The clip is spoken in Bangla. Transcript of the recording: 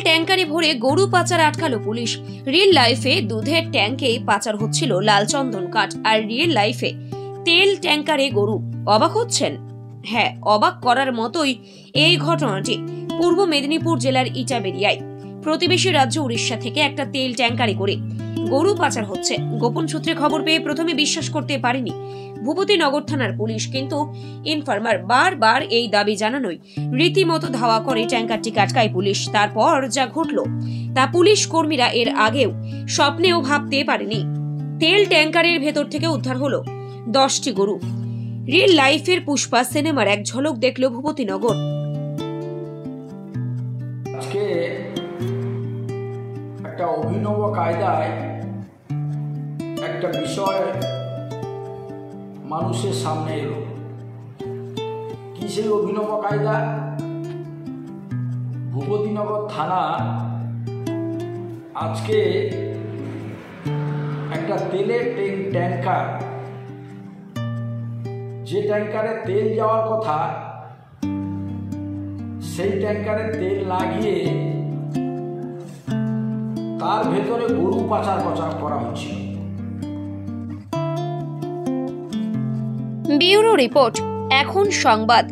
ট্যাঙ্কারে ভরে গরু পাচার আটকালো পুলিশ। রিয়েল লাইফে দুধের ট্যাঙ্কে পাচার হচ্ছিল লাল চন্দন কাঠ, আর রিয়েল লাইফে তেল ট্যাঙ্কারে গরু। অবাক হচ্ছেন? হ্যাঁ, অবাক করার মতোই এই ঘটনাটি পূর্ব মেদিনীপুর জেলার ইটাবেরিয়ায় প্রতিবেশী রাজ্য উড়িষ্যা থেকে একটা তেল ট্যাঙ্কারে করে গরু পাচার হচ্ছে। গোপন সূত্রে খবর পেয়ে প্রথমে বিশ্বাস করতে পারেনি ভূপতিনগর থানার পুলিশ, কিন্তু ইনফরমার বারবার এই দাবি জানানোয় রীতিমতো ধাওয়া করে ট্যাঙ্কারটি আটকায় পুলিশ। তারপর যা ঘটল তা পুলিশ কর্মীরা এর আগেও স্বপ্নেও ভাবতে পারেনি। তেল ট্যাঙ্কারের ভেতর থেকে উদ্ধার হলো 10টি গরু। রিয়েল লাইফের পুষ্পা সিনেমার এক ঝলক দেখল ভূপতিনগর। আজকে একটা অভিনব কায়দায় একটা বিষয় মানুষের সামনে এলো। কি সেই অভিনব কায়দা? ভূপতিনগর থানা আজকে একটা তেলের ট্যাঙ্কার, যে ট্যাঙ্কারে তেল যাওয়ার কথা সেই ট্যাঙ্কারে তেল লাগিয়ে তার ভেতরে গরু পাচার করা হচ্ছিল। ব্যুরো রিপোর্ট, এখন সংবাদ।